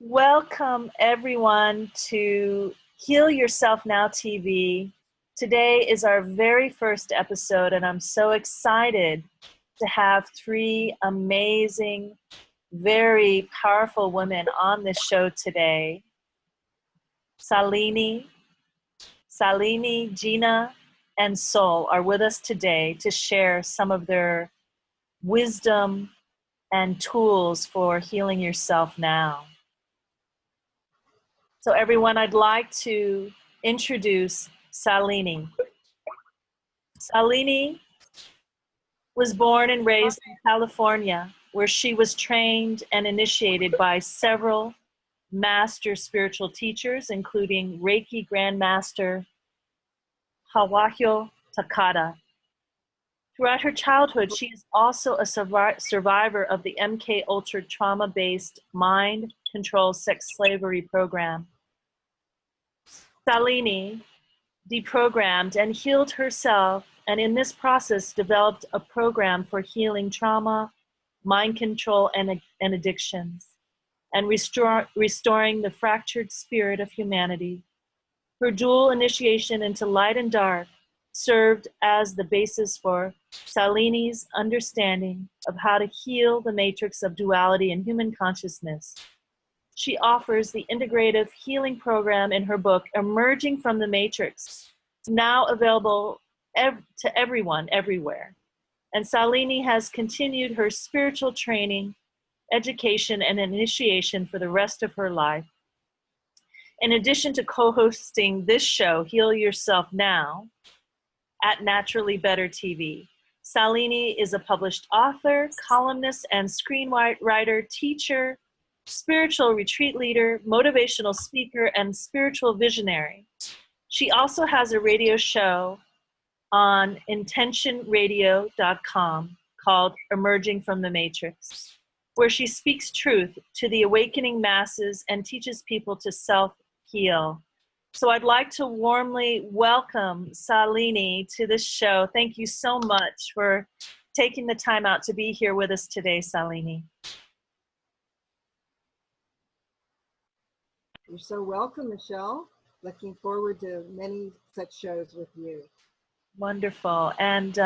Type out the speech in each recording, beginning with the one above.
Welcome everyone to Heal Yourself Now TV. Today is our very first episode and I'm so excited to have three amazing, very powerful women on this show today. Salini, Gina, and Sol are with us today to share some of their wisdom and tools for healing yourself now. So everyone, I'd like to introduce Salini. Salini was born and raised in California, where she was trained and initiated by several master spiritual teachers, including Reiki Grandmaster Hawayo Takada. Throughout her childhood, she is also a survivor of the MK Ultra trauma-based mind control sex slavery program. Salini deprogrammed and healed herself, and in this process developed a program for healing trauma, mind control, and addictions, and restoring the fractured spirit of humanity. Her dual initiation into light and dark served as the basis for Salini's understanding of how to heal the matrix of duality in human consciousness. She offers the integrative healing program in her book, Emerging from the Matrix, now available to everyone, everywhere. And Salini has continued her spiritual training, education, and initiation for the rest of her life. In addition to co-hosting this show, Heal Yourself Now, at Naturally Better TV, Salini is a published author, columnist, and screenwriter, teacher, spiritual retreat leader, motivational speaker, and spiritual visionary. She also has a radio show on intentionradio.com called Emerging from the Matrix, where she speaks truth to the awakening masses and teaches people to self-heal. So I'd like to warmly welcome Salini to this show. Thank you so much for taking the time out to be here with us today, Salini. You're so welcome, Michelle. Looking forward to many such shows with you. Wonderful. And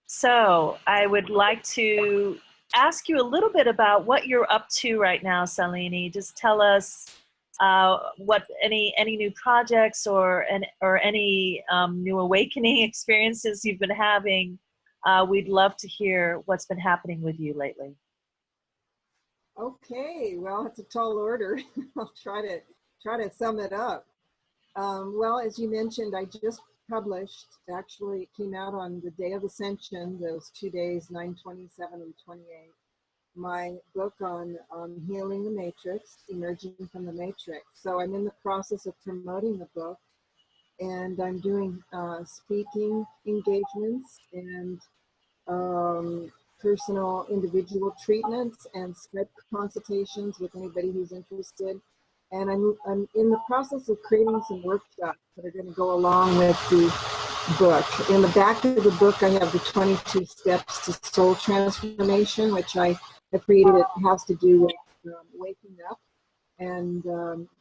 so I would like to ask you a little bit about what you're up to right now, Salini. Just tell us what any new projects or any new awakening experiences you've been having. We'd love to hear what's been happening with you lately. Okay, well, it's a tall order. I'll try to sum it up. Well, as you mentioned, I just published, actually it came out on the day of Ascension, those 2 days, 9/27 and 28, my book on healing the matrix, emerging from the matrix. So I'm in the process of promoting the book, and I'm doing speaking engagements and personal individual treatments and Skype consultations with anybody who's interested. And I'm in the process of creating some workshops that are going to go along with the book. In the back of the book, I have the 22 steps to soul transformation, which I have created. It has to do with waking up and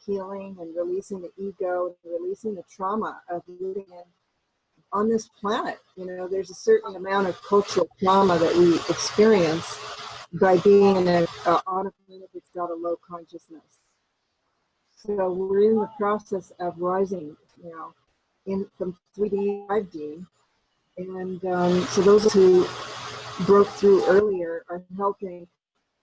healing and releasing the ego and releasing the trauma of living on this planet. You know, there's a certain amount of cultural trauma that we experience by being on a planet that's got a low consciousness. So we're in the process of rising, you know, from 3D, 5D. And so those who broke through earlier are helping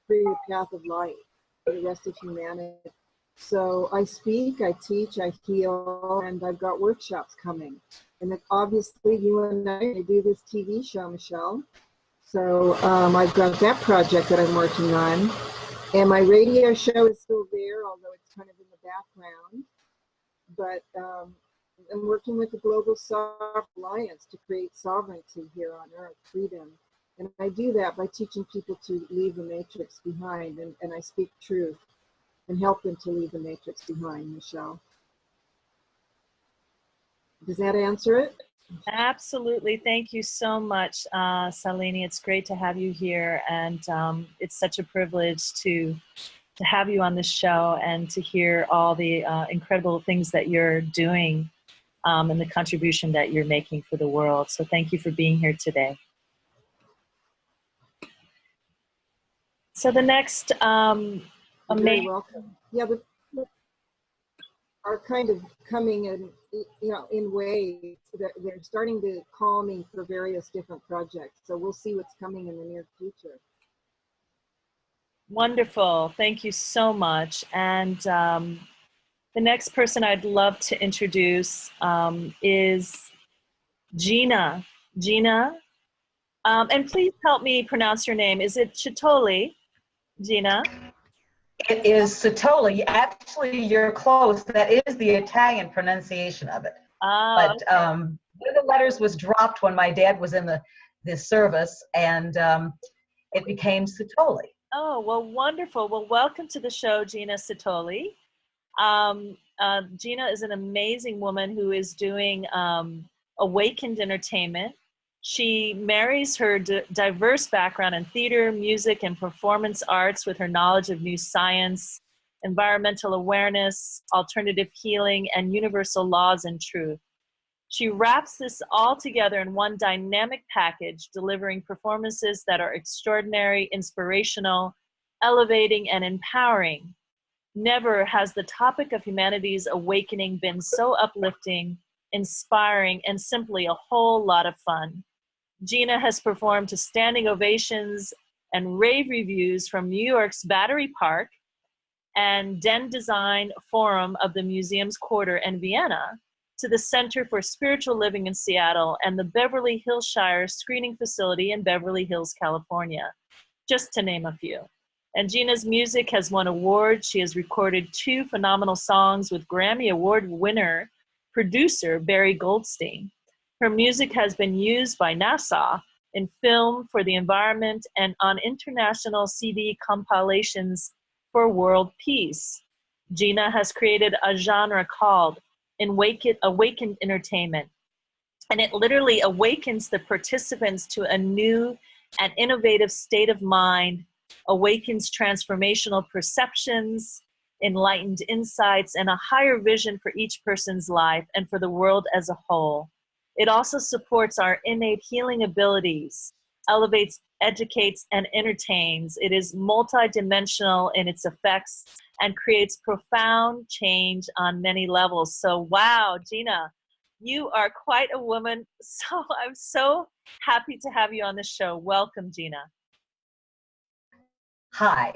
clear the path of light for the rest of humanity. So I speak, I teach, I heal, and I've got workshops coming. And then obviously you and I do this TV show, Michelle. So I've got that project that I'm working on. And my radio show is still there, although it's kind of in the background. But I'm working with the Global Sovereign Alliance to create sovereignty here on Earth, freedom. And I do that by teaching people to leave the matrix behind. And I speak truth and help them to leave the matrix behind, Michelle. Does that answer it? Absolutely. Thank you so much, Salini. It's great to have you here, and it's such a privilege to to have you on this show and to hear all the incredible things that you're doing and the contribution that you're making for the world. So thank you for being here today. So the next You're very welcome. Yeah, but are kind of coming in, in waves. They're starting to call me for various different projects. So we'll see what's coming in the near future. Wonderful. Thank you so much. And the next person I'd love to introduce is Gina. Gina, and please help me pronounce your name. Is it Chitoli, Gina? It is Sotoli. Actually, you're close. That is the Italian pronunciation of it. But Okay. one of the letters was dropped when my dad was in the service, and it became Sotoli. Oh, well, wonderful. Well, welcome to the show, Gina Sotoli. Gina is an amazing woman who is doing awakened entertainment. She marries her diverse background in theater, music, and performance arts with her knowledge of new science, environmental awareness, alternative healing, and universal laws and truth. She wraps this all together in one dynamic package, delivering performances that are extraordinary, inspirational, elevating, and empowering. Never has the topic of humanity's awakening been so uplifting, inspiring, and simply a whole lot of fun. Gina has performed to standing ovations and rave reviews from New York's Battery Park and Den Design Forum of the Museum's Quarter in Vienna to the Center for Spiritual Living in Seattle and the Beverly Hillshire Screening Facility in Beverly Hills, California, just to name a few. And Gina's music has won awards. She has recorded 2 phenomenal songs with Grammy Award winner, producer Barry Goldstein. Her music has been used by NASA in film for the environment and on international CD compilations for world peace. Gina has created a genre called awakened entertainment, and it literally awakens the participants to a new and innovative state of mind, awakens transformational perceptions, enlightened insights, and a higher vision for each person's life and for the world as a whole. It also supports our innate healing abilities, elevates, educates, and entertains. It is multidimensional in its effects and creates profound change on many levels. So, wow, Gina, you are quite a woman. So I'm so happy to have you on the show. Welcome, Gina. Hi.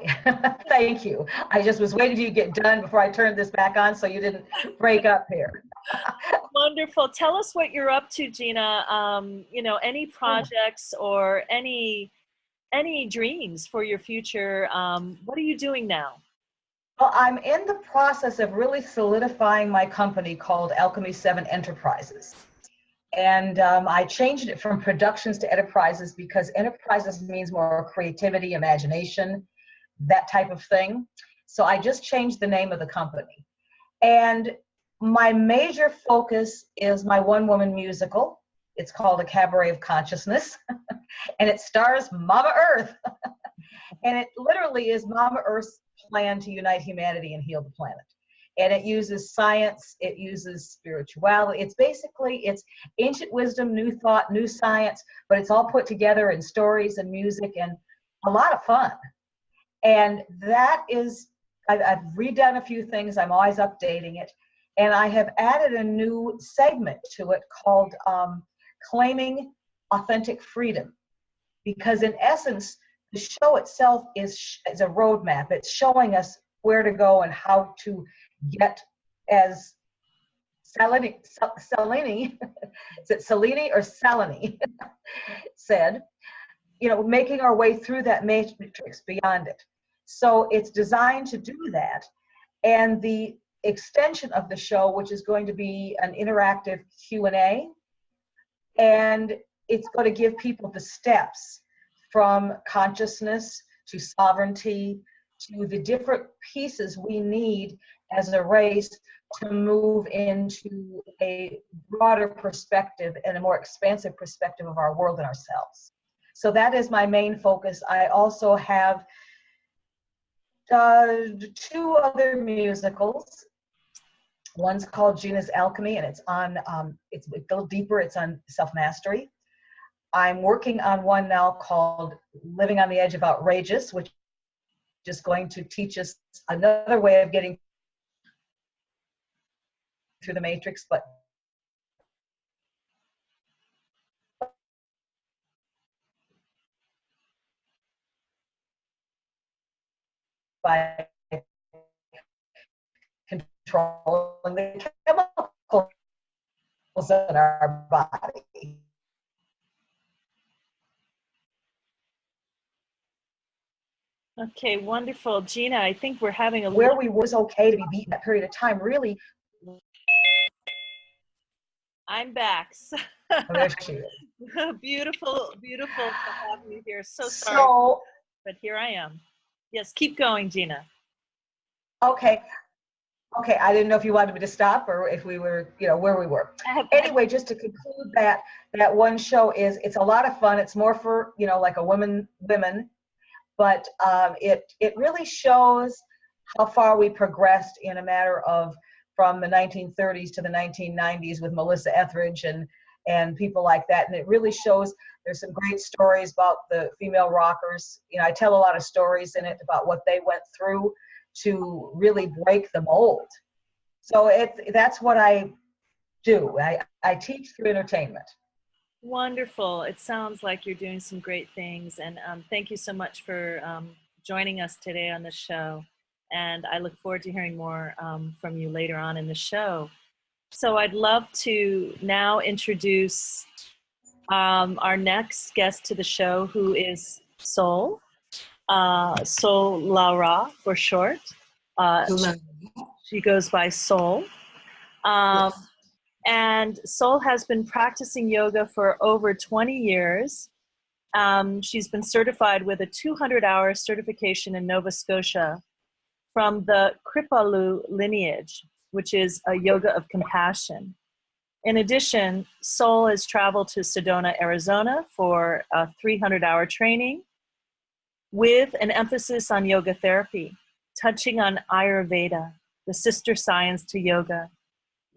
Thank you. I just was waiting till you get done before I turned this back on so you didn't break up here. Wonderful. Tell us what you're up to, Gina. Any projects or any dreams for your future. What are you doing now? Well, I'm in the process of really solidifying my company called Alchemy 7 Enterprises. And I changed it from productions to enterprises because enterprises means more creativity, imagination, that type of thing. So I just changed the name of the company. And my major focus is my one-woman musical. It's called A Cabaret of Consciousness, and it stars Mama Earth. And it literally is Mama Earth's plan to unite humanity and heal the planet. And it uses science, it uses spirituality. It's ancient wisdom, new thought, new science, but it's all put together in stories and music and a lot of fun. And that is, I've redone a few things, I'm always updating it. And I have added a new segment to it called Claiming Authentic Freedom. Because in essence, the show itself is a roadmap. It's showing us where to go and how to get, as Salini, is it Salini or Salini said, making our way through that matrix beyond it. So it's designed to do that. And the extension of the show, which is going to be an interactive Q&A, and it's going to give people the steps from consciousness to sovereignty to the different pieces we need as a race to move into a broader perspective and a more expansive perspective of our world and ourselves. So that is my main focus. I also have two other musicals. One's called Gina's Alchemy, and it's on, it's a little deeper, it's on self-mastery. I'm working on one now called Living on the Edge of Outrageous, which is going to teach us another way of getting through the matrix, but by controlling the chemicals in our body. Okay, wonderful. Gina, I think we're having a Where we was okay to be beaten that period of time, really. I'm back. Oh, there she is. Beautiful, beautiful to have you here. So sorry, So, but here I am. Yes, keep going, Gina. okay. Okay, I didn't know if you wanted me to stop or if we were, you know, where we were. Anyway, just to conclude that one show it's a lot of fun. It's more for, you know, like a women, but it really shows how far we progressed in a matter of from the 1930s to the 1990s with Melissa Etheridge and people like that. And it really shows there's some great stories about the female rockers. You know, I tell a lot of stories in it about what they went through to really break the mold. So that's what I do. I teach through entertainment. Wonderful. It sounds like you're doing some great things. And thank you so much for joining us today on the show. And I look forward to hearing more from you later on in the show. So I'd love to now introduce our next guest to the show, who is Sol. Sol Laura for short. She goes by Sol. Yes. And Sol has been practicing yoga for over 20 years. She's been certified with a 200-hour certification in Nova Scotia from the Kripalu lineage, which is a yoga of compassion. In addition, Sol has traveled to Sedona, Arizona for a 300-hour training with an emphasis on yoga therapy, touching on Ayurveda, the sister science to yoga,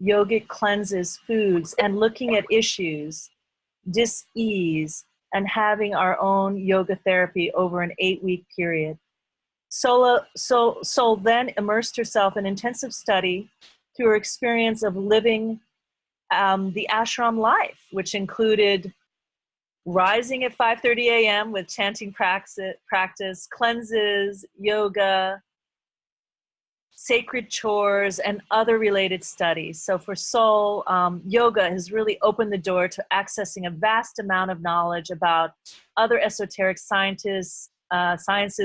yogic cleanses, foods, and looking at issues, dis-ease, and having our own yoga therapy over an 8-week period. Sol then immersed herself in intensive study through her experience of living the ashram life, which included rising at 5:30 a.m. with chanting practice, cleanses, yoga, sacred chores, and other related studies. So for Sol, yoga has really opened the door to accessing a vast amount of knowledge about other esoteric sciences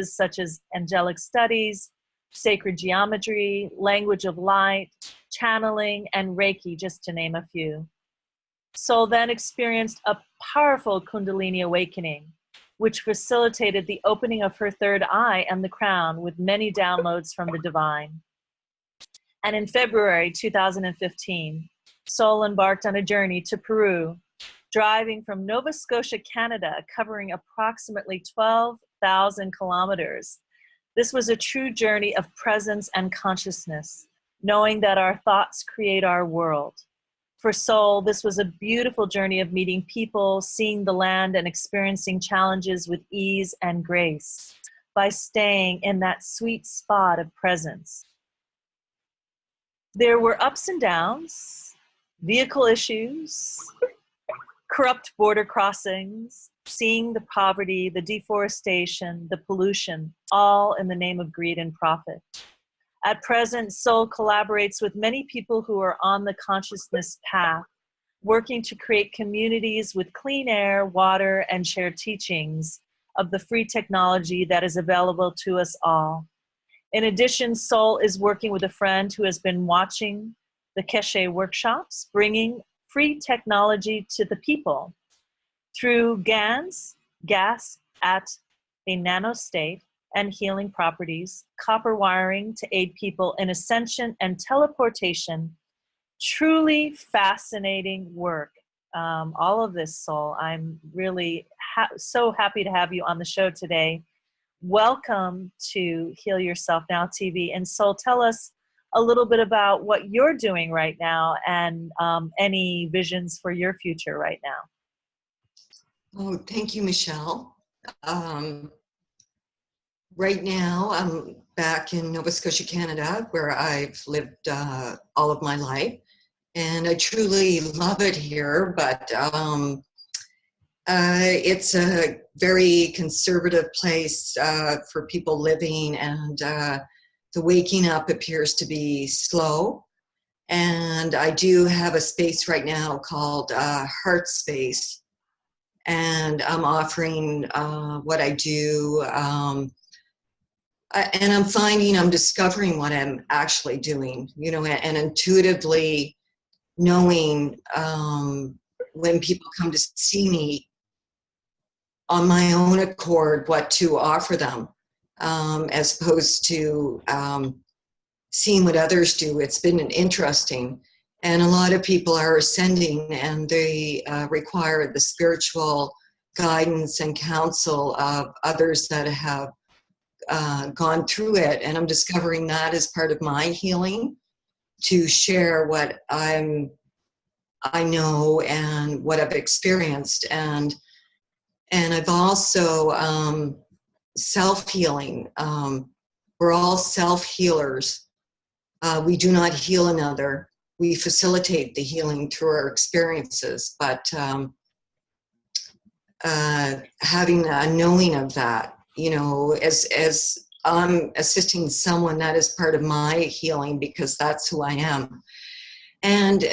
such as angelic studies, sacred geometry, language of light, channeling, and Reiki, just to name a few. Sol then experienced a powerful Kundalini awakening, which facilitated the opening of her third eye and the crown with many downloads from the divine. And in February 2015, Sol embarked on a journey to Peru, driving from Nova Scotia, Canada, covering approximately 12,000 kilometers. This was a true journey of presence and consciousness, knowing that our thoughts create our world. For Sol, this was a beautiful journey of meeting people, seeing the land, and experiencing challenges with ease and grace by staying in that sweet spot of presence. There were ups and downs, vehicle issues, corrupt border crossings, seeing the poverty, the deforestation, the pollution, all in the name of greed and profit. At present, Sol collaborates with many people who are on the consciousness path, working to create communities with clean air, water, and shared teachings of the free technology that is available to us all. In addition, Sol is working with a friend who has been watching the Keshe workshops, bringing free technology to the people through gas at a nano state, and healing properties, copper wiring to aid people in ascension and teleportation. Truly fascinating work. All of this, Sol. I'm really so happy to have you on the show today. welcome to Heal Yourself Now TV. And Sol, tell us a little bit about what you're doing right now and any visions for your future right now. Oh, thank you, Michelle. Right now, I'm back in Nova Scotia, Canada, where I've lived all of my life. And I truly love it here, but it's a very conservative place for people living, and the waking up appears to be slow. And I do have a space right now called Heart Space, and I'm offering what I do. And I'm finding I'm discovering what I'm actually doing, you know, and intuitively knowing when people come to see me on my own accord what to offer them, as opposed to seeing what others do. It's been interesting. And a lot of people are ascending, and they require the spiritual guidance and counsel of others that have gone through it. And I'm discovering that as part of my healing, to share what I know and what I've experienced. And I've also self-healing. We're all self-healers. We do not heal another. We facilitate the healing through our experiences, but having a knowing of that, you know, as I'm assisting someone, that is part of my healing, because that's who I am. And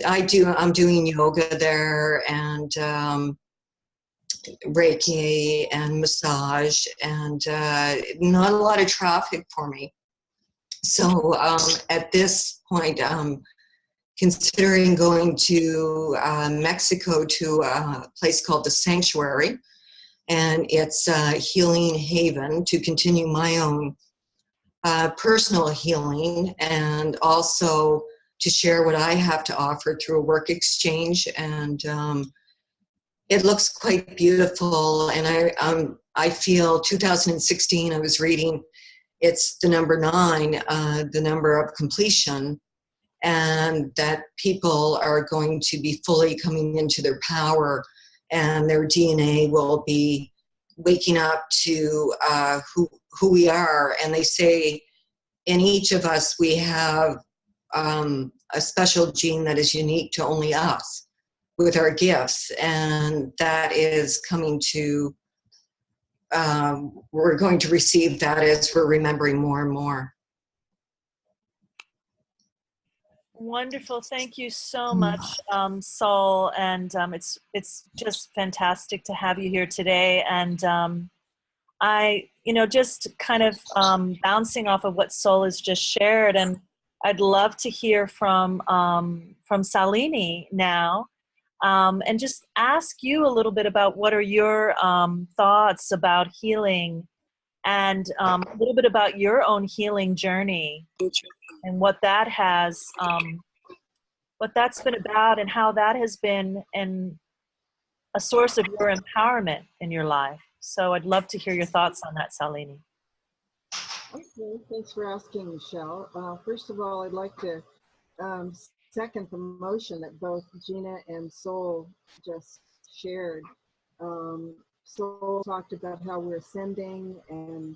I'm doing yoga there, and Reiki and massage, and not a lot of traffic for me. So at this point, I'm considering going to Mexico to a place called the Sanctuary, and it's a healing haven to continue my own personal healing, and also to share what I have to offer through a work exchange. And it looks quite beautiful. And I feel 2016, I was reading, it's the number 9, the number of completion, and that people are going to be fully coming into their power, and their DNA will be waking up to who we are. And they say in each of us we have a special gene that is unique to only us, with our gifts, and that is coming to, we're going to receive that as we're remembering more and more. Wonderful. Thank you so much, Sol. And it's just fantastic to have you here today. And I, you know, just kind of bouncing off of what Sol has just shared, and I'd love to hear from Salini now, and just ask you a little bit about what are your thoughts about healing, and a little bit about your own healing journey, and what that has, what that's been about, and how that has been a source of your empowerment in your life. So I'd love to hear your thoughts on that, Salini. Okay, thanks for asking, Michelle. First of all, I'd like to second the motion that both Gina and Sol just shared. Sol talked about how we're ascending and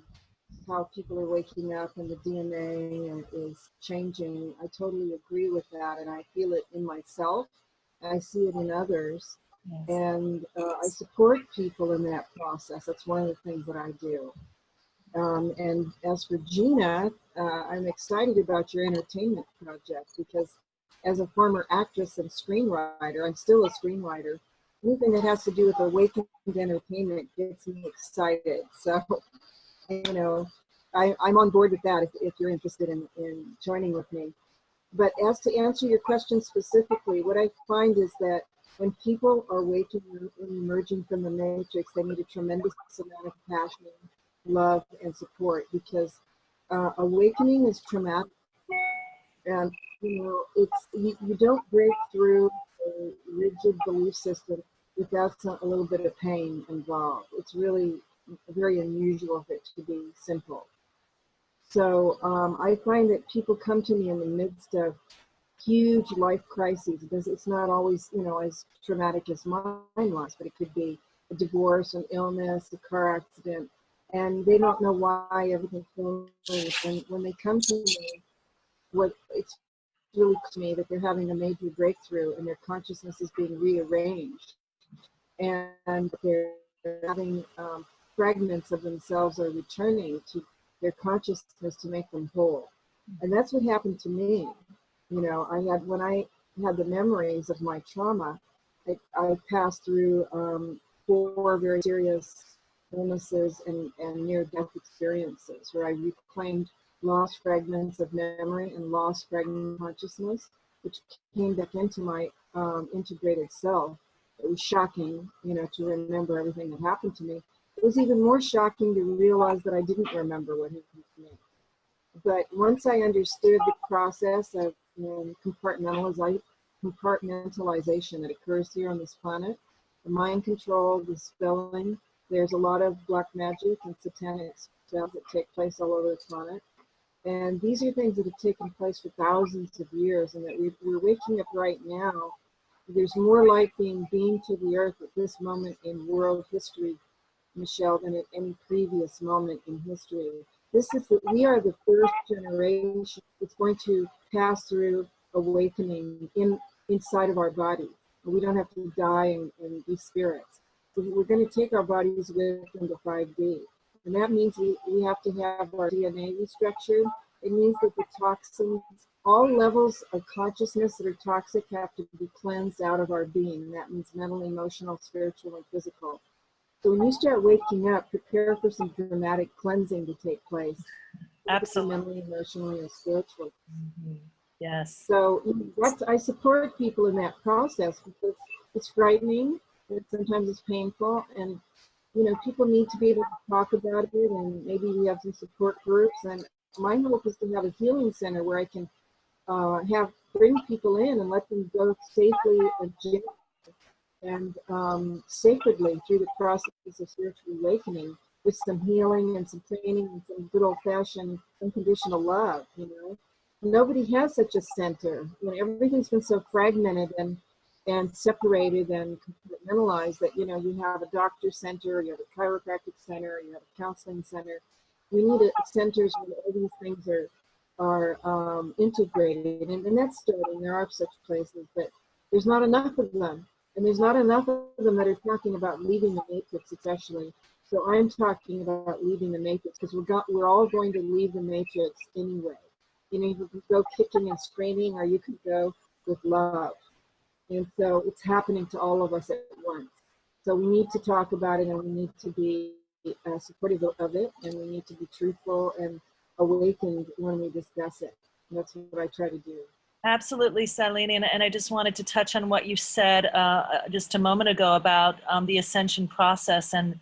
how people are waking up and the DNA is changing. I totally agree with that, and I feel it in myself. I see it in others. Yes. And I support people in that process. That's one of the things that I do. And as for Gina, I'm excited about your entertainment project, because as a former actress and screenwriter, I'm still a screenwriter. Anything that has to do with awakened entertainment gets me excited. So, you know, I'm on board with that if you're interested in joining with me. But as to answer your question specifically, what I find is that when people are waking and emerging from the matrix, they need a tremendous amount of passion, love, and support, because awakening is traumatic. And you know, you don't break through a rigid belief system without a little bit of pain involved. It's really very unusual for it to be simple. So I find that people come to me in the midst of huge life crises, because it's not always, you know, as traumatic as mine was, but it could be a divorce, an illness, a car accident, and they don't know why everything's going. And when they come to me, what it's really clear to me that they're having a major breakthrough and their consciousness is being rearranged, and they're having fragments of themselves are returning to their consciousness to make them whole. And that's what happened to me. You know, when I had the memories of my trauma, I passed through 4 very serious illnesses and near-death experiences where I reclaimed lost fragments of memory and lost fragments of consciousness, which came back into my integrated self. It was shocking, you know, to remember everything that happened to me. It was even more shocking to realize that I didn't remember what happened to me. But once I understood the process of compartmentalization that occurs here on this planet, the mind control, the spelling, there's a lot of black magic and satanic spells that take place all over the planet. And these are things that have taken place for thousands of years, and that we're waking up right now. There's more light being beamed to the earth at this moment in world history, Michele, than at any previous moment in history. We are the first generation that's going to pass through awakening inside of our body. We don't have to die and be spirits. So we're going to take our bodies with into 5D. And that means we have to have our DNA restructured. It means that the toxins, all levels of consciousness that are toxic, have to be cleansed out of our being. That means mental, emotional, spiritual, and physical. So when you start waking up, prepare for some dramatic cleansing to take place. Absolutely. Mentally, emotionally, and spiritually. Mm-hmm. Yes. So I support people in that process, because it's frightening, and sometimes it's painful, and you know, people need to be able to talk about it, and maybe we have some support groups. And my hope is to have a healing center where I can bring people in and let them go safely and sacredly through the process of spiritual awakening, with some healing and some training and some good old-fashioned unconditional love. You know, nobody has such a center. You know, everything's been so fragmented and separated and compartmentalized that, you know, you have a doctor center, you have a chiropractic center, you have a counseling center. We need centers where all these things are integrated, and that's starting. There are such places, but there's not enough of them. And there's not enough of them that are talking about leaving the matrix, especially. So I'm talking about leaving the matrix, because we're all going to leave the matrix anyway. You know, you can go kicking and screaming, or you can go with love. And so it's happening to all of us at once. So we need to talk about it, and we need to be supportive of it, and we need to be truthful and awakened when we discuss it. And that's what I try to do. Absolutely, Salini, and I just wanted to touch on what you said just a moment ago about the ascension process and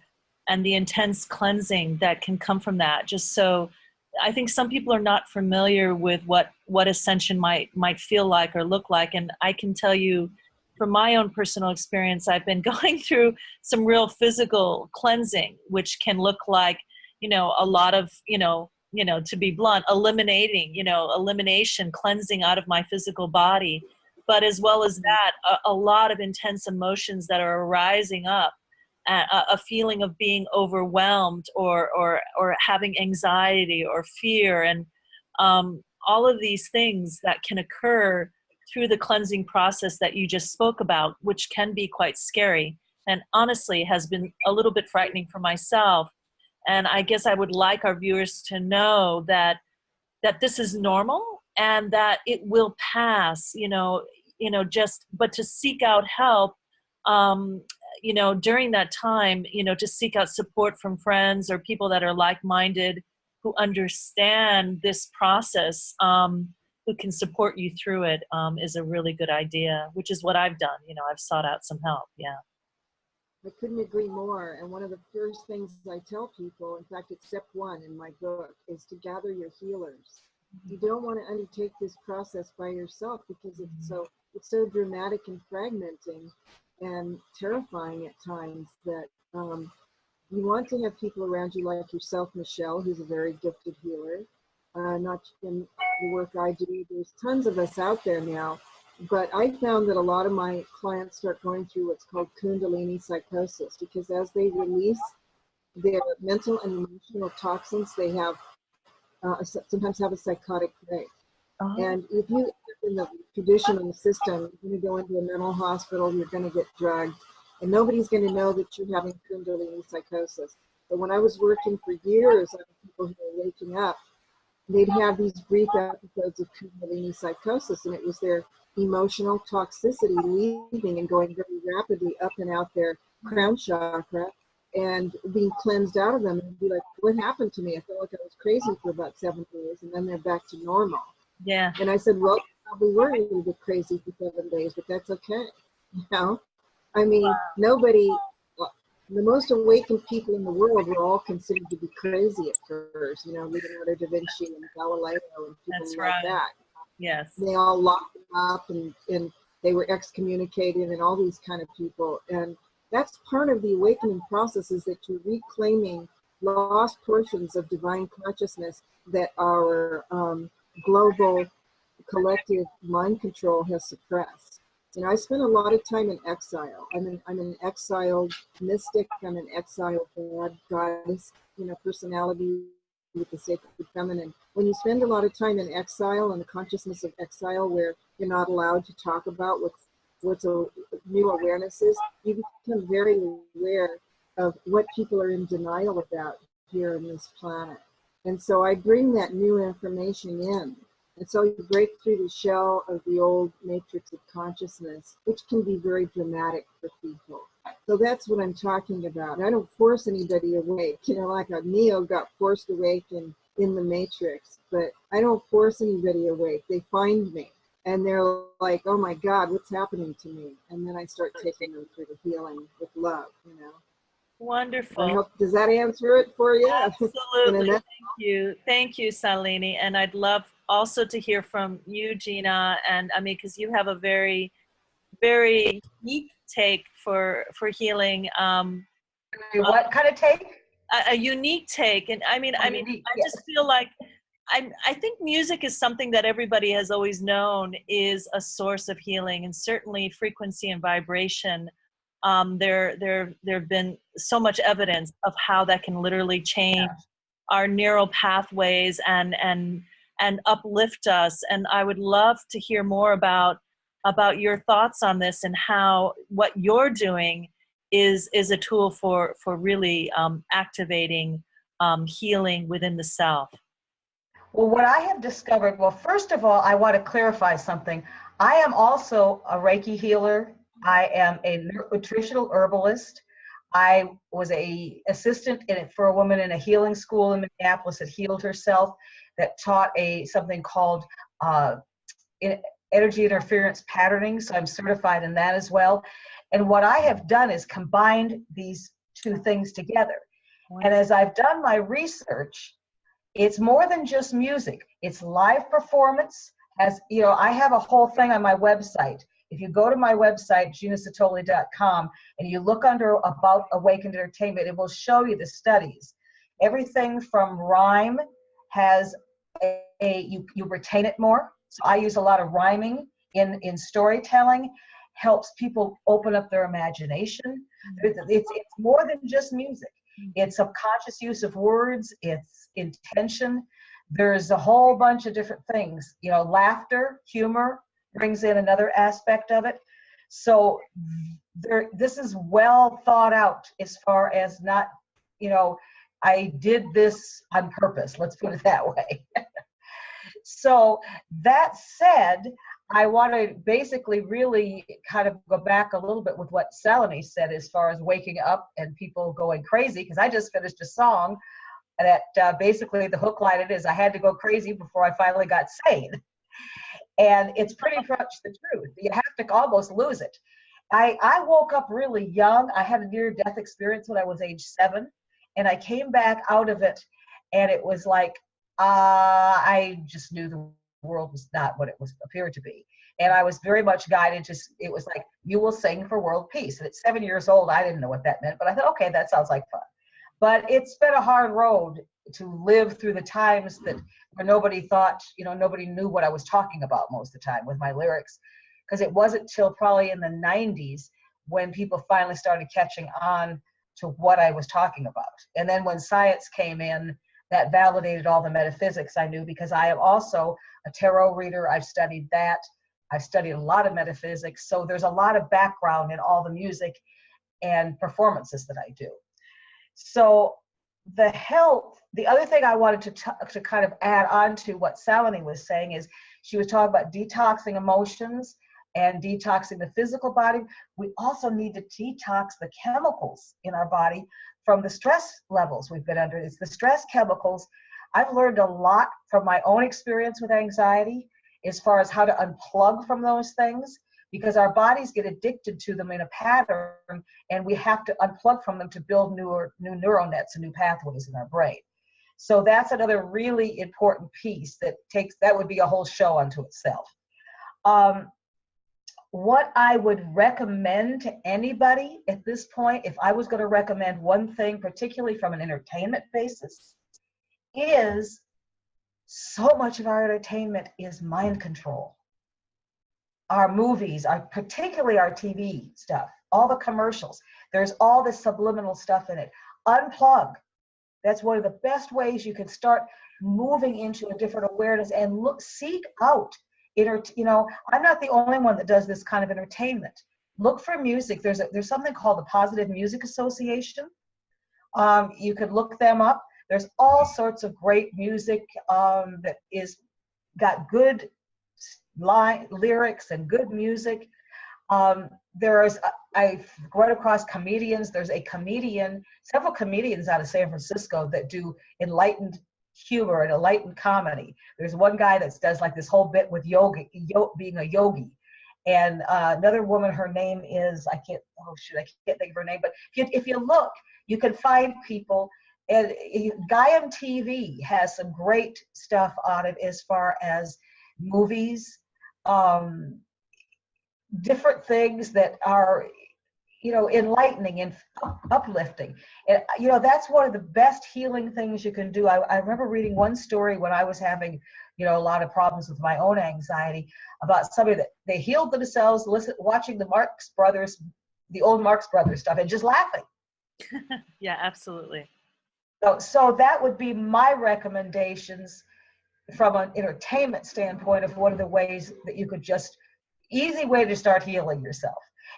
the intense cleansing that can come from that. Just so, I think some people are not familiar with what ascension might feel like or look like, and I can tell you from my own personal experience, I've been going through some real physical cleansing, which can look like, you know, a lot of, to be blunt, elimination, cleansing out of my physical body. But as well as that, a lot of intense emotions that are arising up, a feeling of being overwhelmed or having anxiety or fear, and all of these things that can occur through the cleansing process that you just spoke about, which can be quite scary and honestly has been a little bit frightening for myself. And I guess I would like our viewers to know that this is normal and that it will pass, but to seek out help, during that time, to seek out support from friends or people that are like-minded who understand this process, who can support you through it, is a really good idea, which is what I've done. I've sought out some help. Yeah. I couldn't agree more. And one of the first things I tell people, in fact, it's step 1 in my book, is to gather your healers. You don't want to undertake this process by yourself, because it's so dramatic and fragmenting and terrifying at times that you want to have people around you like yourself, Michele, who's a very gifted healer. Not in the work I do, there's tons of us out there now, but I found that a lot of my clients start going through what's called Kundalini psychosis, because as they release their mental and emotional toxins, they have sometimes have a psychotic break. And if you in the traditional system, you're going to go into a mental hospital, you're going to get drugged, and nobody's going to know that you're having Kundalini psychosis. But when I was working for years on people who were waking up, they'd have these brief episodes of Kundalini psychosis, and it was their emotional toxicity leaving and going very rapidly up and out their crown chakra and being cleansed out of them, and be like, what happened to me? I felt like I was crazy for about 7 days, and then they're back to normal. Yeah. And I said, well, you probably were a little bit crazy for 7 days, but that's okay. You know, I mean, nobody, the most awakened people in the world were all considered to be crazy at first. You know, Leonardo da Vinci and Galileo and people like that. Yes. They all locked them up, and they were excommunicated, and all these kind of people. And that's part of the awakening process, is that you're reclaiming lost portions of divine consciousness that our global collective mind control has suppressed. You know, I spent a lot of time in exile. I'm an exiled mystic. I'm an exiled goddess, you know, personality with the sacred feminine. When you spend a lot of time in exile, and the consciousness of exile, where you're not allowed to talk about what's a new awareness is, you become very aware of what people are in denial about here on this planet. And so I bring that new information in. And so you break through the shell of the old matrix of consciousness, which can be very dramatic for people. So that's what I'm talking about. I don't force anybody awake, you know, like a Neo got forced awake in the matrix, but I don't force anybody awake. They find me and they're like, oh my God, what's happening to me? And then I start taking them through the healing with love, you know. Wonderful. Does that answer it for you? Absolutely. Thank you, Salini. And I'd love also to hear from you, Gina. And I mean, because you have a very, very unique take for healing. What kind of take? A unique take. And I mean, Unique, I yes. just feel like I think music is something that everybody has always known is a source of healing, and certainly frequency and vibration. There have been so much evidence of how that can literally change our neural pathways and uplift us. And I would love to hear more about your thoughts on this, and how what you're doing is a tool for really activating healing within the self. Well, what I have discovered, well, first of all, I want to clarify something. I am also a Reiki healer. I am a nutritional herbalist. I was a assistant for a woman in a healing school in Minneapolis that healed herself, that taught something called energy interference patterning. So I'm certified in that as well. And what I have done is combined these two things together. And as I've done my research, it's more than just music. It's live performance. As you know, I have a whole thing on my website. If you go to my website, ginasatoli.com, and you look under About Awakened Entertainment, it will show you the studies. Everything from rhyme has you retain it more. So I use a lot of rhyming in storytelling, helps people open up their imagination. It's more than just music. It's subconscious use of words, it's intention. There's a whole bunch of different things. You know, laughter, humor brings in another aspect of it. So this is well thought out, as far as not, you know, I did this on purpose, let's put it that way. So that said, I want to basically really kind of go back a little bit with what Salini said as far as waking up and people going crazy, because I just finished a song that basically the hook line it is, I had to go crazy before I finally got sane. And it's pretty much the truth. You have to almost lose it. I woke up really young. I had a near-death experience when I was age 7, and I came back out of it, and it was like, I just knew the world was not what it was appeared to be. And I was very much guided, it was like, you will sing for world peace. And at 7 years old, I didn't know what that meant, but I thought, okay, that sounds like fun. But it's been a hard road to live through the times that where nobody thought, nobody knew what I was talking about most of the time with my lyrics, because it wasn't till probably in the 90s when people finally started catching on to what I was talking about. And then when science came in, that validated all the metaphysics I knew, because I am also a tarot reader. I've studied that. I've studied a lot of metaphysics. So there's a lot of background in all the music and performances that I do. So the other thing I wanted to kind of add on to what Salini was saying is she was talking about detoxing emotions and detoxing the physical body. We also need to detox the chemicals in our body from the stress levels we've been under. It's the stress chemicals. I've learned a lot from my own experience with anxiety as far as how to unplug from those things, because our bodies get addicted to them in a pattern, and we have to unplug from them to build new neural nets and new pathways in our brain. So that's another really important piece that would be a whole show unto itself. What I would recommend to anybody at this point, if I was going to recommend one thing, particularly from an entertainment basis, is so much of our entertainment is mind control. Our movies, particularly our TV stuff, all the commercials, there's all this subliminal stuff in it. Unplug. That's one of the best ways you can start moving into a different awareness and seek out. I'm not the only one that does this kind of entertainment. Look for music. There's something called the Positive Music Association. You could look them up. There's all sorts of great music that is got good lyrics and good music. I've run across comedians. There's several comedians out of San Francisco that do enlightened humor and enlightened comedy. There's one guy that does like this whole bit with being a yogi. And another woman, her name is, I can't think of her name, but if you look, you can find people. And Gaiam TV has some great stuff on it as far as movies, different things that are, enlightening and uplifting. And, that's one of the best healing things you can do. I remember reading one story when I was having, a lot of problems with my own anxiety, about somebody that they healed themselves watching the old Marx Brothers stuff and just laughing. Yeah, absolutely. So that would be my recommendations from an entertainment standpoint of one of the ways that you could easy way to start healing yourself.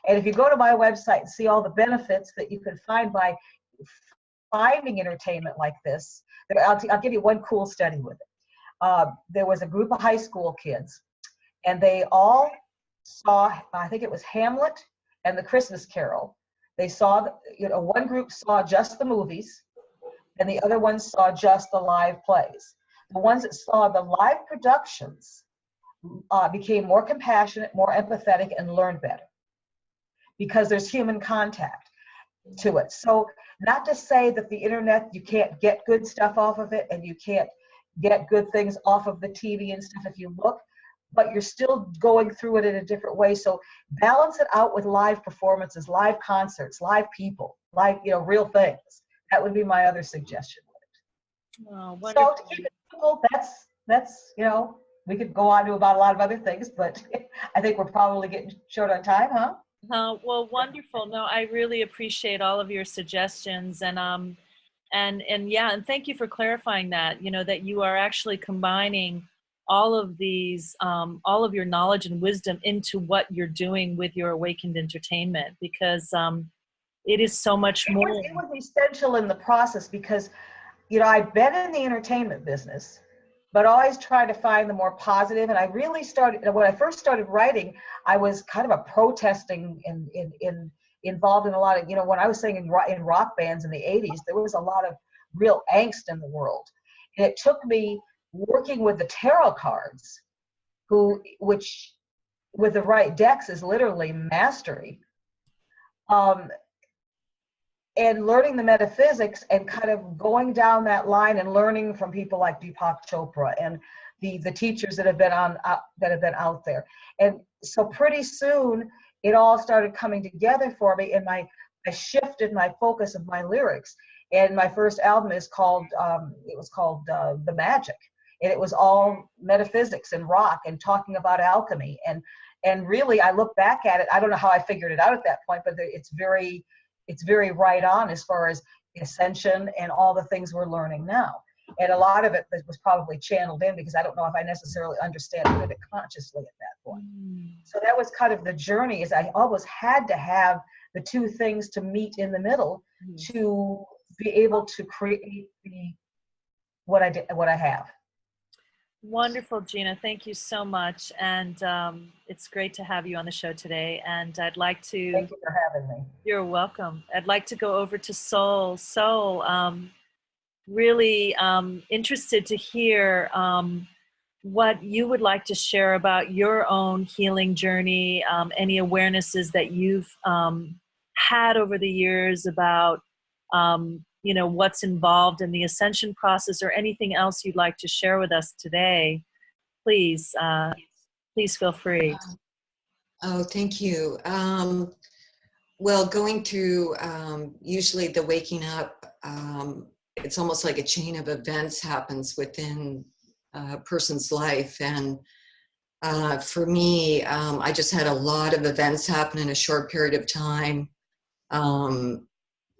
And if you go to my website and see all the benefits that you can find by finding entertainment like this, I'll give you one cool study with it. There was a group of high school kids, and they all saw, I think it was Hamlet and the Christmas Carol. They saw, one group saw just the movies, and the other ones saw just the live plays. The ones that saw the live productions became more compassionate, more empathetic, and learned better, because there's human contact to it. So not to say that the internet, you can't get good stuff off of it, and you can't get good things off of the TV and stuff if you look, but you're still going through it in a different way. So balance it out with live performances, live concerts, live people, live, real things. That would be my other suggestion. Oh, so to keep it simple, that's we could go on to about a lot of other things, but I think we're probably getting short on time, huh? Well, wonderful. No, I really appreciate all of your suggestions, and thank you for clarifying that. That you are actually combining all of these, all of your knowledge and wisdom into what you're doing with your Awakened Entertainment, because it is so much more. It was essential in the process because, I've been in the entertainment business, but always try to find the more positive. And I really started, when I first started writing, I was kind of a protesting involved in a lot of, when I was singing in rock bands in the 80s, there was a lot of real angst in the world. And it took me working with the tarot cards, which with the right decks is literally mastery, and learning the metaphysics and kind of going down that line and learning from people like Deepak Chopra and the teachers that have been out there. And so pretty soon it all started coming together for me, and I shifted my focus of my lyrics. And my first album is called, it was called The Magic. And it was all metaphysics and rock and talking about alchemy. And really, I look back at it, I don't know how I figured it out at that point, but it's very right on as far as ascension and all the things we're learning now. And a lot of it was probably channeled in, because I don't know if I necessarily understood it consciously at that point. So that was kind of the journey, is I always had to have the two things to meet in the middle to be able to create what I have. Wonderful, Gina. Thank you so much. And it's great to have you on the show today. And I'd like to... Thank you for having me. You're welcome. I'd like to go over to Sol. Sol, really interested to hear what you would like to share about your own healing journey, any awarenesses that you've had over the years about you know, what's involved in the ascension process, or anything else you'd like to share with us today. Please, please feel free. Oh, thank you. Well, going through usually the waking up, it's almost like a chain of events happens within a person's life. And for me, I just had a lot of events happen in a short period of time.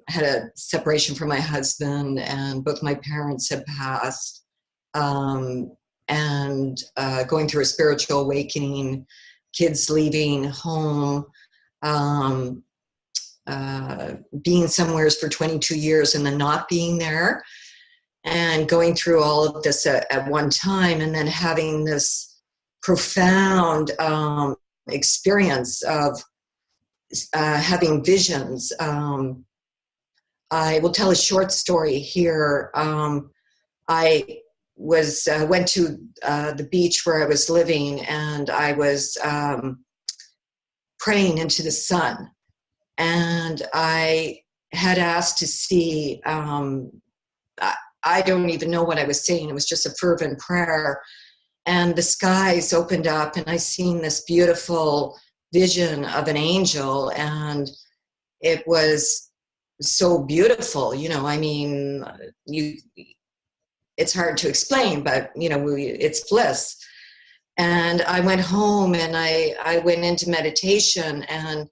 I had a separation from my husband, and both my parents had passed. And going through a spiritual awakening, kids leaving home, being somewhere for 22 years and then not being there, and going through all of this at one time, and then having this profound experience of having visions. I will tell a short story here. I went to the beach where I was living, and I was praying into the sun. And I had asked to see, I don't even know what I was saying. It was just a fervent prayer. And the skies opened up, and I seen this beautiful vision of an angel. And it was so beautiful, you know, I mean, it's hard to explain, but, you know, it's bliss. And I went home, and I went into meditation, and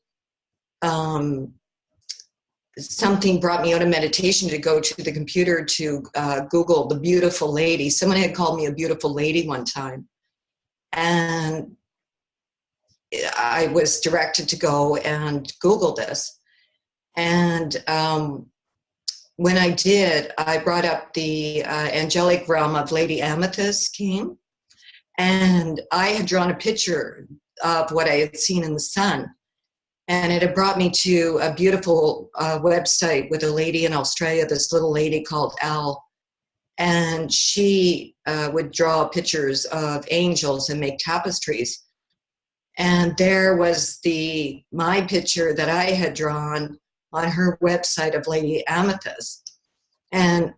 something brought me out of meditation to go to the computer to Google the beautiful lady. Someone had called me a beautiful lady one time, and I was directed to go and Google this. And when I did, I brought up the angelic realm of Lady Amethyst came, and I had drawn a picture of what I had seen in the sun. And it had brought me to a beautiful website with a lady in Australia, this little lady called Elle. And she would draw pictures of angels and make tapestries. And there was my picture that I had drawn on her website of Lady Amethyst. And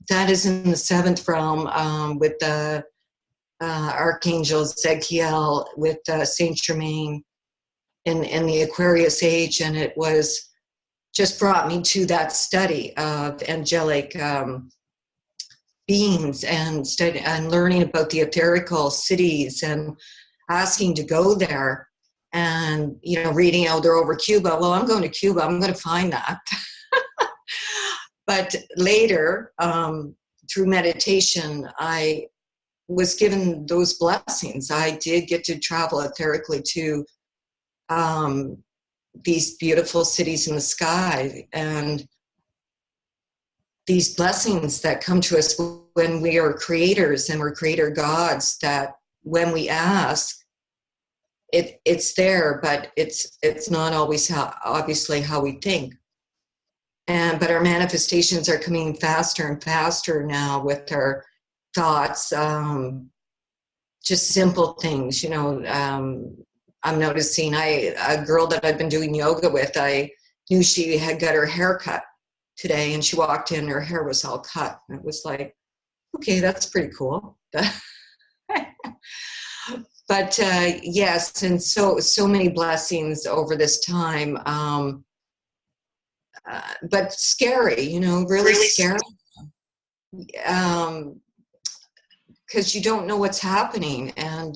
that is in the seventh realm with the Archangel Zekiel, with Saint Germain in the Aquarius age. And it was just brought me to that study of angelic beings, and learning about the etherical cities, and asking to go there. And, you know, reading Elder over Cuba. Well, I'm going to Cuba. I'm going to find that. But later, through meditation, I was given those blessings. I did get to travel etherically to these beautiful cities in the sky. And these blessings that come to us when we are creators and we're creator gods, that when we ask, it's there, but it's not always obviously how we think. But our manifestations are coming faster and faster now with our thoughts, just simple things, you know. I'm noticing a girl that I've been doing yoga with, I knew she had got her hair cut today, and she walked in, her hair was all cut. And it was like, okay, that's pretty cool. But yes, and so many blessings over this time. but scary, you know, really scary. Because you don't know what's happening, and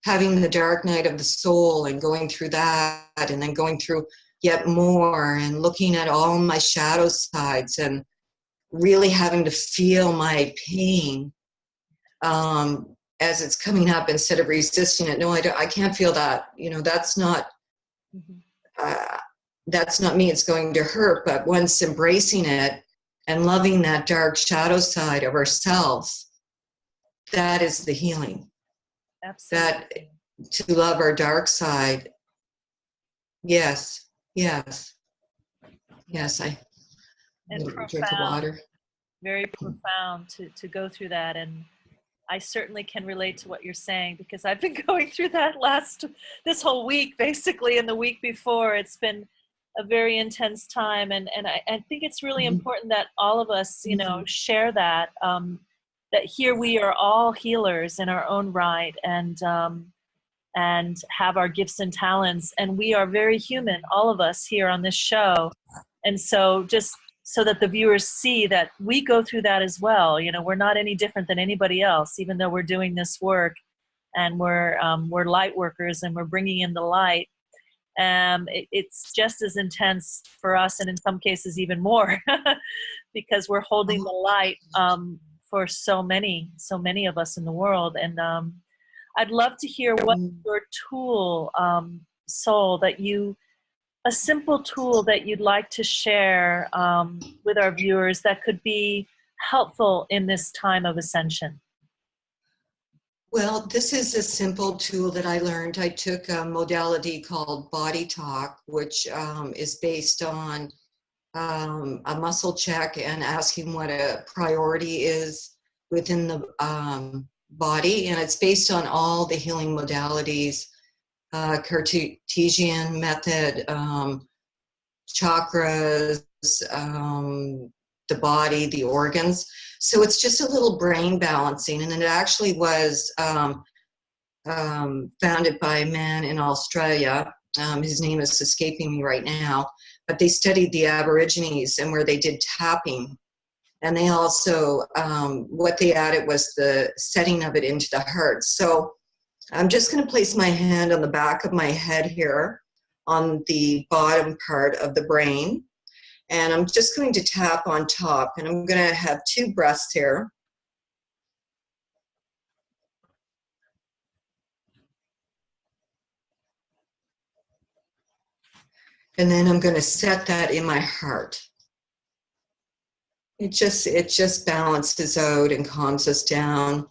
having the dark night of the soul and going through that, and then going through yet more and looking at all my shadow sides and really having to feel my pain as it's coming up instead of resisting it. No, I can't feel that. You know, that's not me. It's going to hurt. But once embracing it and loving that dark shadow side of ourselves, that is the healing. Absolutely. That to love our dark side. Yes. I And need a drink of water. Very profound to go through that. And I certainly can relate to what you're saying, because I've been going through that this whole week, basically, and the week before. It's been a very intense time. And I think it's really important that all of us, you know, share that, that here we are all healers in our own right, and have our gifts and talents. And we are very human, all of us here on this show. And so just so that the viewers see that we go through that as well. You know, we're not any different than anybody else, even though we're doing this work, and we're light workers, and we're bringing in the light. It's just as intense for us, and in some cases even more, because we're holding the light for so many of us in the world. And I'd love to hear what your tool, Sol, a simple tool that you'd like to share with our viewers that could be helpful in this time of ascension. Well, this is a simple tool that I learned. I took a modality called Body Talk, which is based on a muscle check and asking what a priority is within the body. And it's based on all the healing modalities, Cartesian method, chakras, the body, the organs. So it's just a little brain balancing. And it actually was founded by a man in Australia. His name is escaping me right now. But they studied the Aborigines, and where they did tapping. And they also, what they added was the setting of it into the heart. So I'm just going to place my hand on the back of my head here on the bottom part of the brain. And I'm just going to tap on top. And I'm going to have 2 breaths here. And then I'm going to set that in my heart. It just balances out and calms us down.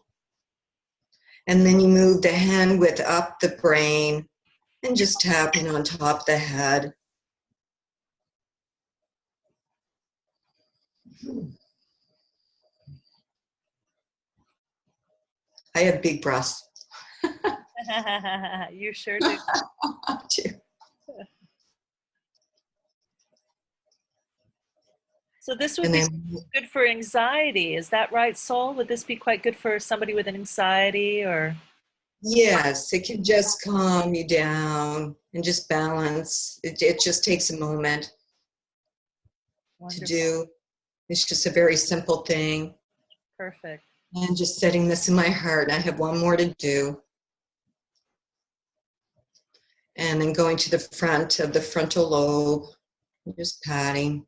And then you move the hand width up the brain and just tapping on top of the head. I have big breasts. You sure do. So this would be good for anxiety. Is that right, Sol? Would this be quite good for somebody with an anxiety or? Yes, it can just calm you down and just balance. It just takes a moment to do. It's just a very simple thing. Perfect. And just setting this in my heart. I have one more to do. And then going to the front of the frontal lobe, just patting.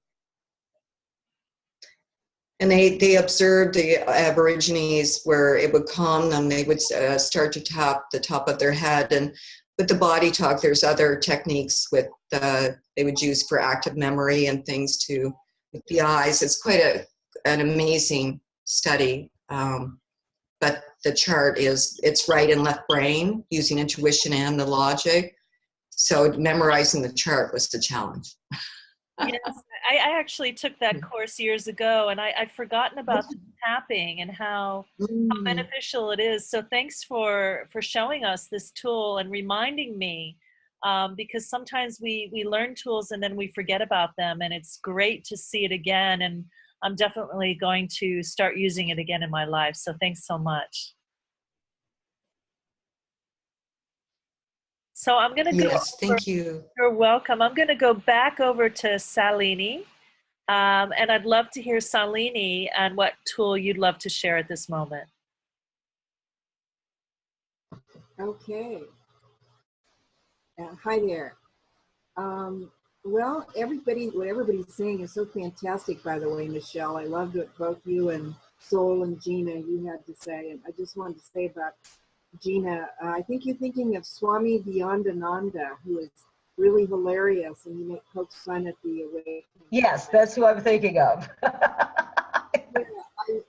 And they observed the Aborigines where it would calm them. They would start to tap the top of their head. And with the Body Talk, there's other techniques with they would use for active memory and things too. With the eyes, it's quite an amazing study. But the chart it's right and left brain using intuition and the logic. So memorizing the chart was the challenge. Yes, I actually took that course years ago, and I'd forgotten about the tapping and how beneficial it is. So thanks for showing us this tool and reminding me, because sometimes we learn tools and then we forget about them, and it's great to see it again. And I'm definitely going to start using it again in my life. So thanks so much. So I'm going to go Yes, over, thank you. you're welcome. I'm going to go back over to Salini. And I'd love to hear Salini and what tool you'd love to share at this moment. Okay. Hi there. Well, what everybody's saying is so fantastic, by the way, Michele. I loved what both you and Sol and Gina, you had to say. And I just wanted to say about Gina, I think you're thinking of Swami Vyandananda, who is really hilarious, and he pokes fun at the awakening. Yes, that's who I'm thinking of. Yeah,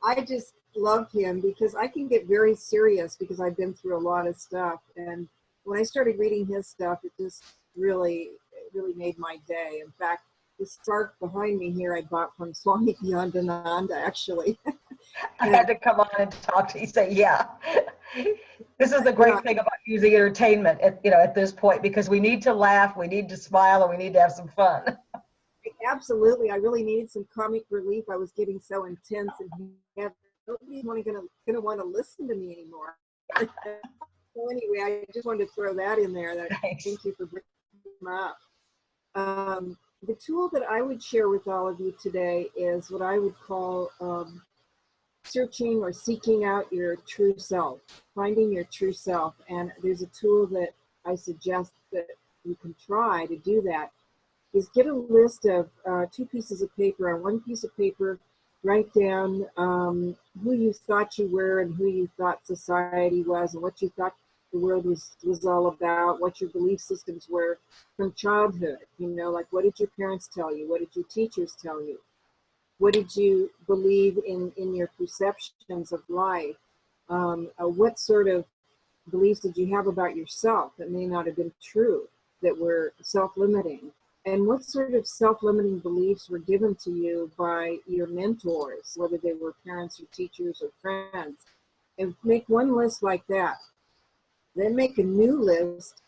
I just love him because I can get very serious because I've been through a lot of stuff. And when I started reading his stuff, it just really made my day. In fact, the scarf behind me here I bought from Swami Vyandananda, actually. I had to come on and talk to you, say, yeah. This is the great thing about using entertainment at this point, because we need to laugh, we need to smile, and we need to have some fun. Absolutely. I really needed some comic relief. I was getting so intense and nobody's gonna want to listen to me anymore. So anyway, I just wanted to throw that in there. Thanks. Thank you for bringing them up. The tool that I would share with all of you today is what I would call searching or seeking out your true self, finding your true self. And there's a tool that I suggest that you can try to do that, is get a list of 2 pieces of paper. On one piece of paper, write down who you thought you were and who you thought society was and what you thought the world was all about, what your belief systems were from childhood. Like, what did your parents tell you? What did your teachers tell you? What did you believe in your perceptions of life? What sort of beliefs did you have about yourself that may not have been true, that were self-limiting? And what sort of self-limiting beliefs were given to you by your mentors, whether they were parents or teachers or friends? And make one list like that. Then make a new list.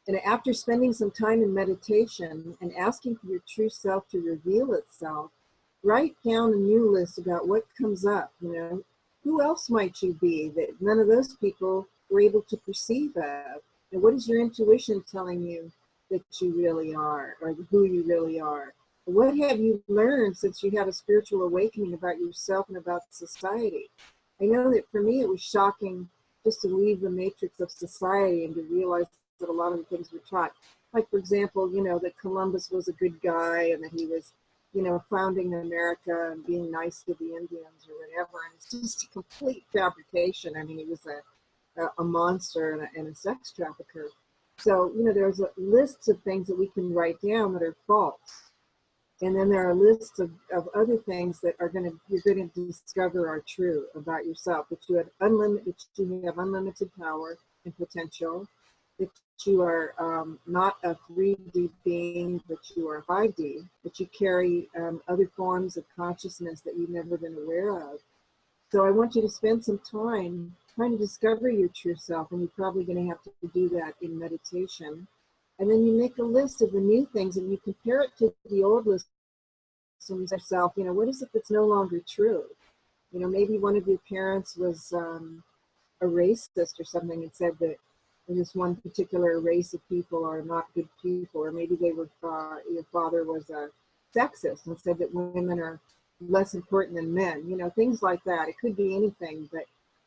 And after spending some time in meditation and asking for your true self to reveal itself, write down a new list about what comes up. Who else might you be that none of those people were able to perceive of? And what is your intuition telling you that you really are, or who you really are? What have you learned since you had a spiritual awakening about yourself and about society? I know that for me it was shocking just to leave the matrix of society and to realize that a lot of the things we're taught, like, for example, that Columbus was a good guy and that he was, founding America and being nice to the Indians or whatever. And it's just a complete fabrication. I mean, he was a monster and a sex trafficker. So, there's lists of things that we can write down that are false. And then there are lists of other things that you're going to discover are true about yourself, that you have unlimited power and potential, that you are not a 3D being, but you are 5D, that you carry other forms of consciousness that you've never been aware of. So I want you to spend some time trying to discover your true self, and you're probably going to have to do that in meditation. And then you make a list of the new things and you compare it to the old list and yourself, what is it that's no longer true? Maybe one of your parents was a racist or something and said that this one particular race of people are not good people, or maybe your father was a sexist and said that women are less important than men, things like that. It could be anything, but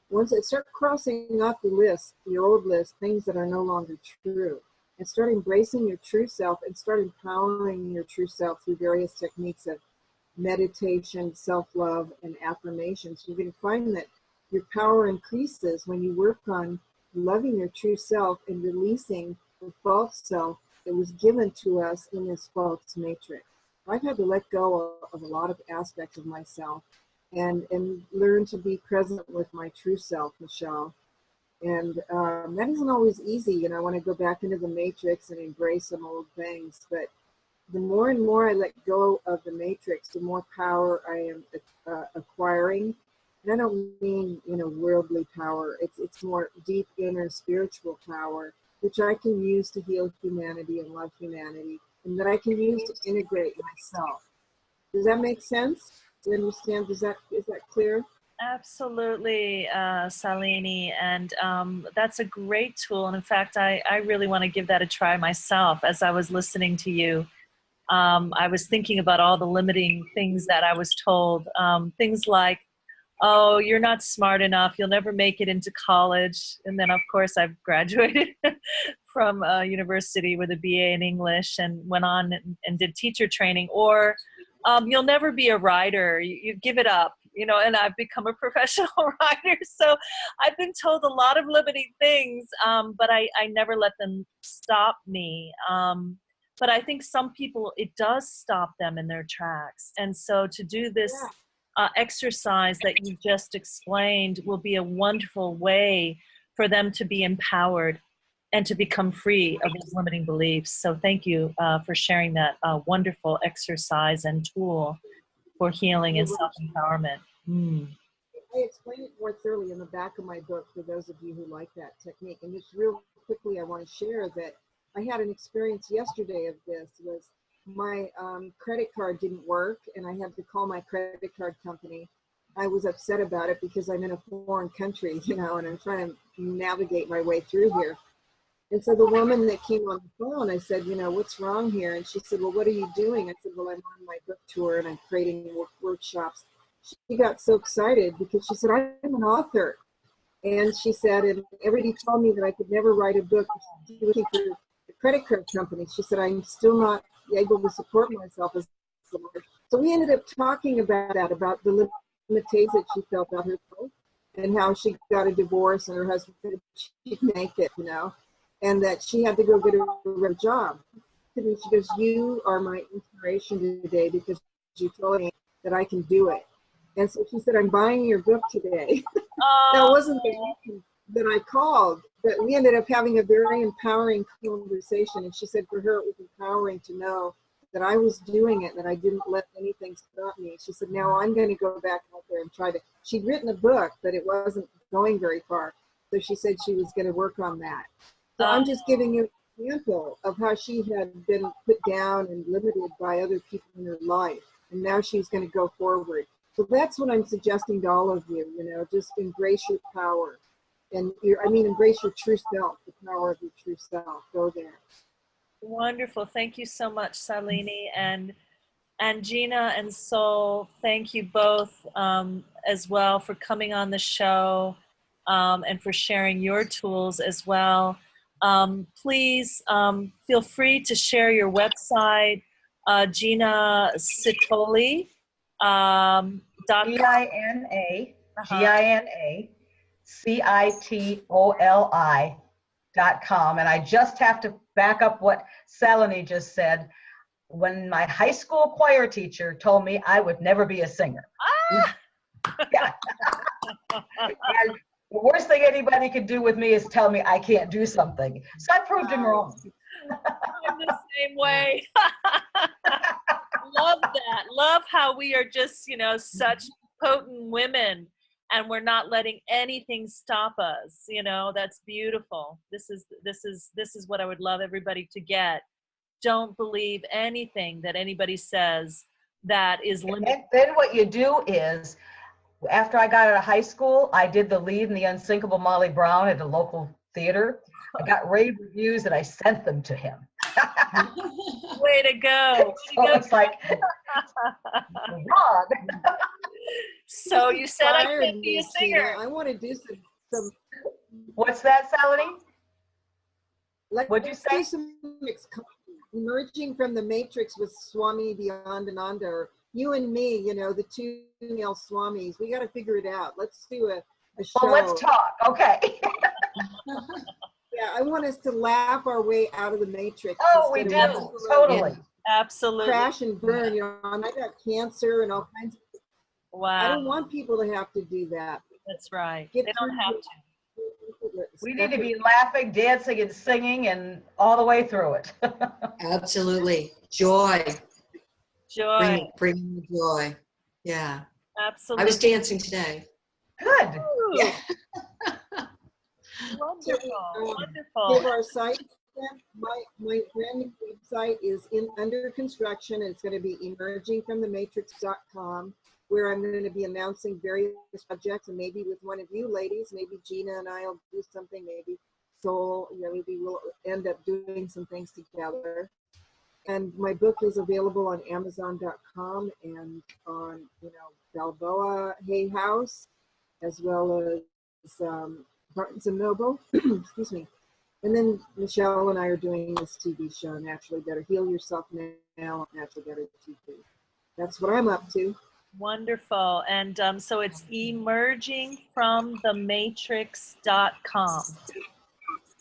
once it start crossing off the list, your old list, things that are no longer true, and start embracing your true self and start empowering your true self through various techniques of meditation, self-love, and affirmations, you're going to find that your power increases when you work on loving your true self and releasing the false self that was given to us in this false matrix. I've had to let go of a lot of aspects of myself and learn to be present with my true self, Michele. And that isn't always easy. I want to go back into the matrix and embrace some old things. But the more and more I let go of the matrix, the more power I am acquiring. And I don't mean, worldly power. It's more deep inner spiritual power, which I can use to heal humanity and love humanity, and that I can use to integrate myself. Does that make sense? Do you understand? Is that clear? Absolutely, Salini, and that's a great tool. And in fact, I really want to give that a try myself. As I was listening to you, I was thinking about all the limiting things that I was told. Things like, oh, you're not smart enough, you'll never make it into college. And then, of course, I've graduated from university with a BA in English and went on and did teacher training. Or you'll never be a writer, you give it up. And I've become a professional writer. So I've been told a lot of limiting things, but I never let them stop me. But I think some people, it does stop them in their tracks. And so to do this exercise that you just explained will be a wonderful way for them to be empowered and to become free of these limiting beliefs. So thank you for sharing that wonderful exercise and tool for healing and self-empowerment. I explain it more thoroughly in the back of my book for those of you who like that technique. And just real quickly, I want to share that I had an experience yesterday of this. Was my credit card didn't work, and I had to call my credit card company. I was upset about it because I'm in a foreign country, and I'm trying to navigate my way through here. And so the woman that came on the phone, I said, what's wrong here? And she said, well, what are you doing? I said, well, I'm on my book tour and I'm creating workshops. She got so excited because she said, I'm an author. And she said, and everybody told me that I could never write a book. She was looking for the credit card company. She said, I'm still not able to support myself as a lawyer. So we ended up talking about that, about the limitations that she felt about herself and how she got a divorce and her husband said she'd make it, and that she had to go get a real job. And she goes, you are my inspiration today because you told me that I can do it. And so she said, I'm buying your book today. That wasn't the reason that I called, but we ended up having a very empowering conversation. And she said for her, it was empowering to know that I was doing it, that I didn't let anything stop me. She said, now I'm going to go back out there and try to, she'd written a book, but it wasn't going very far. So she said she was going to work on that. So I'm just giving you an example of how she had been put down and limited by other people in her life. And now she's going to go forward. So that's what I'm suggesting to all of you, just embrace your power. And embrace your true self, the power of your true self. Go there. Wonderful. Thank you so much, Salini. And Gina and Sol, thank you both as well for coming on the show and for sharing your tools as well. Please feel free to share your website, Gina Citoli. GinaCitoli.com. And I just have to back up what Salini just said. When my high school choir teacher told me I would never be a singer. Yeah. And the worst thing anybody could do with me is tell me I can't do something. So I proved him wrong. I'm the same way. Love that. Love how we are just, such potent women and we're not letting anything stop us. That's beautiful. This is what I would love everybody to get. Don't believe anything that anybody says that is limited. Then what you do is, after I got out of high school, I did the lead in The Unsinkable Molly Brown at a local theater. I got rave reviews and I sent them to him. Way to go. So it's like, wrong. So you said I can't be a singer. I want to do some What's that, Salini? What'd you say? Emerging from the Matrix with Swami Beyond Ananda, or you and me, the two male swamis. We got to figure it out. Let's do a show. Well, let's talk. Okay. Yeah, I want us to laugh our way out of the Matrix. Oh, we do. Totally. Absolutely. Crash and burn. And I got cancer and all kinds of things. Wow. I don't want people to have to do that. That's right. They don't have to. We need to be laughing, dancing, and singing, and all the way through it. Absolutely. Joy. Joy. Bring the joy. Yeah. Absolutely. I was dancing today. Good. Yeah. Wonderful. Wonderful. Give our site. My brand new website is under construction. It's going to be emergingfromthematrix.com. where I'm going to be announcing various projects, and maybe with one of you ladies, maybe Gina and I will do something, maybe Sol, maybe we'll end up doing some things together. And my book is available on Amazon.com and on, Balboa Hay House, as well as Barnes and Noble. Excuse me. And then Michele and I are doing this TV show, Naturally Better. Heal Yourself Now, Naturally Better TV. That's what I'm up to. Wonderful. And so it's emergingfromthematrix.com.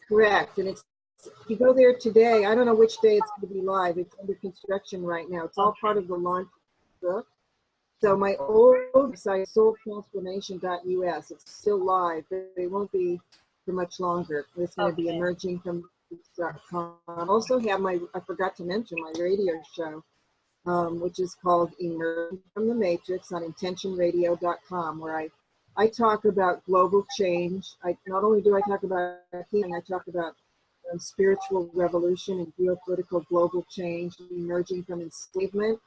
Correct. And if you go there today, I don't know which day it's going to be live. It's under construction right now. It's all part of the launch book. So my old website, soultransformation.us, it's still live, but it won't be for much longer. It's going to be emerging from .com. I also have I forgot to mention my radio show, which is called Emerging from the Matrix on intentionradio.com, where I talk about global change. Not only do I talk about healing, I talk about spiritual revolution and geopolitical global change, emerging from enslavement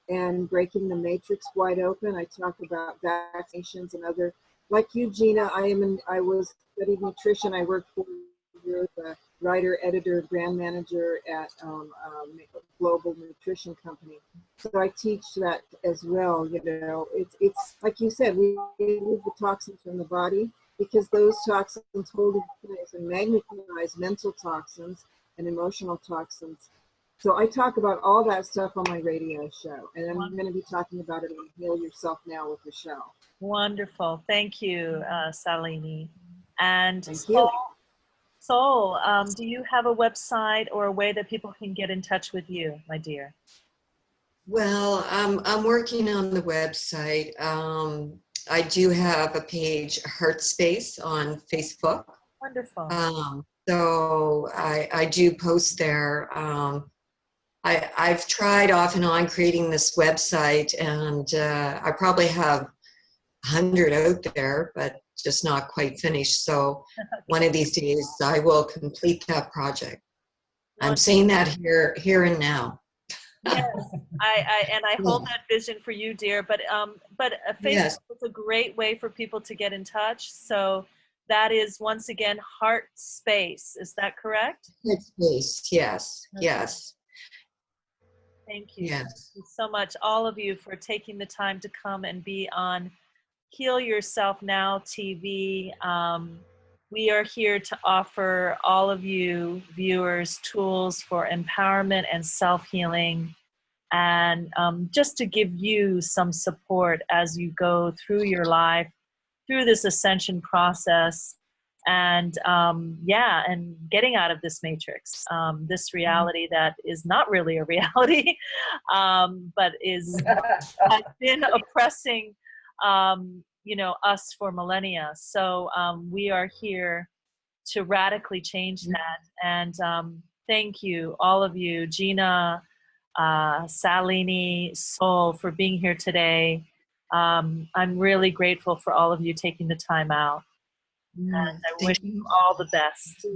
and breaking the matrix wide open. I talk about vaccinations and other, like you, Gina, I studied nutrition. I worked for years, a writer, editor, brand manager at a global nutrition company. So I teach that as well. It's like you said, we remove the toxins from the body, because those toxins hold in place and magnetize mental toxins and emotional toxins. So I talk about all that stuff on my radio show, and I'm going to be talking about it on Heal Yourself Now with Michele. Wonderful. Thank you, Salini. And Sol, do you have a website or a way that people can get in touch with you, my dear? Well, I'm working on the website. I do have a page, Heart Space, on Facebook. Wonderful. So I do post there. I've tried off and on creating this website, and I probably have 100 out there, but just not quite finished. So one of these days I will complete that project. I'm saying that here and now. Yes, I hold that vision for you, dear. But Facebook is a great way for people to get in touch. So that is, once again, Heart Space. Is that correct? Heart Space. Yes. Okay. Yes. Thank you. Yes. Thank you so much, all of you, for taking the time to come and be on Heal Yourself Now TV. We are here to offer all of you viewers tools for empowerment and self-healing, and just to give you some support as you go through your life, through this ascension process, and and getting out of this matrix, this reality that is not really a reality, but has been oppressing us for millennia. So we are here to radically change that. And thank you, all of you, Gina, Salini, Sol, for being here today. I'm really grateful for all of you taking the time out. And I wish you all the best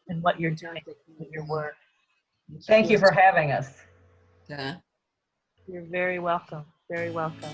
in what you're doing with your work. Thank you for having us. Yeah. You're very welcome. Very welcome.